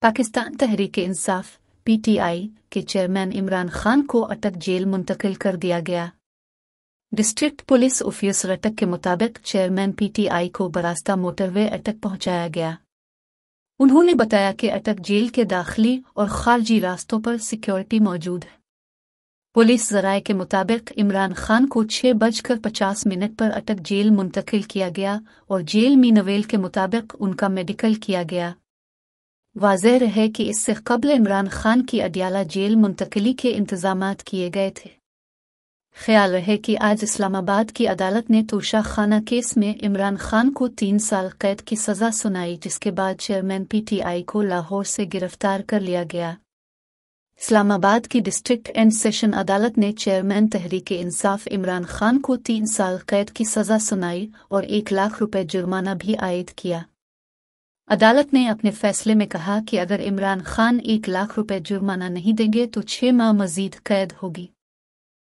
Pakistan Tehreek Insaf (PTI) के chairman Imran Khan को अटक जेल मुंतकिल कर दिया गया। डिस्ट्रिक्ट पुलिस ऑफिसर अटक के मुताबिक चेयरमैन PTI को बरास्ता मोटरवे अटक पहुंचाया गया। उन्होंने बताया कि अटक जेल के दाखिली और खारजी रास्तों पर सिक्योरिटी मौजूद है। पुलिस ज़राए के मुताबिक इमरान खान को 6:50 पर अटक जेल मुंतकिल किया गया और जेल में नवेल के मुताबिक उनका मेडिकल किया गया। वाज़ेह रहे कि इससे कबल इमरान खान की अडियाला जेल मुंतकिली के इंतजामात किए गए थे। ख्याल रहे कि आज इस्लामाबाद की अदालत ने तोशा खाना केस में इमरान खान को 3 साल कैद की सज़ा सुनाई, जिसके बाद चेयरमैन PTI को लाहौर से गिरफ्तार कर लिया गया। इस्लामाबाद की डिस्ट्रिक्ट एंड सेशन अदालत ने चेयरमैन तहरीक इंसाफ इमरान खान को 3 साल कैद की सज़ा सुनाई और 1 लाख रुपए जुर्माना भी आयद किया। अदालत ने अपने फैसले में कहा कि अगर इमरान खान 1 लाख रुपए जुर्माना नहीं देंगे तो 6 माह मजीद कैद होगी।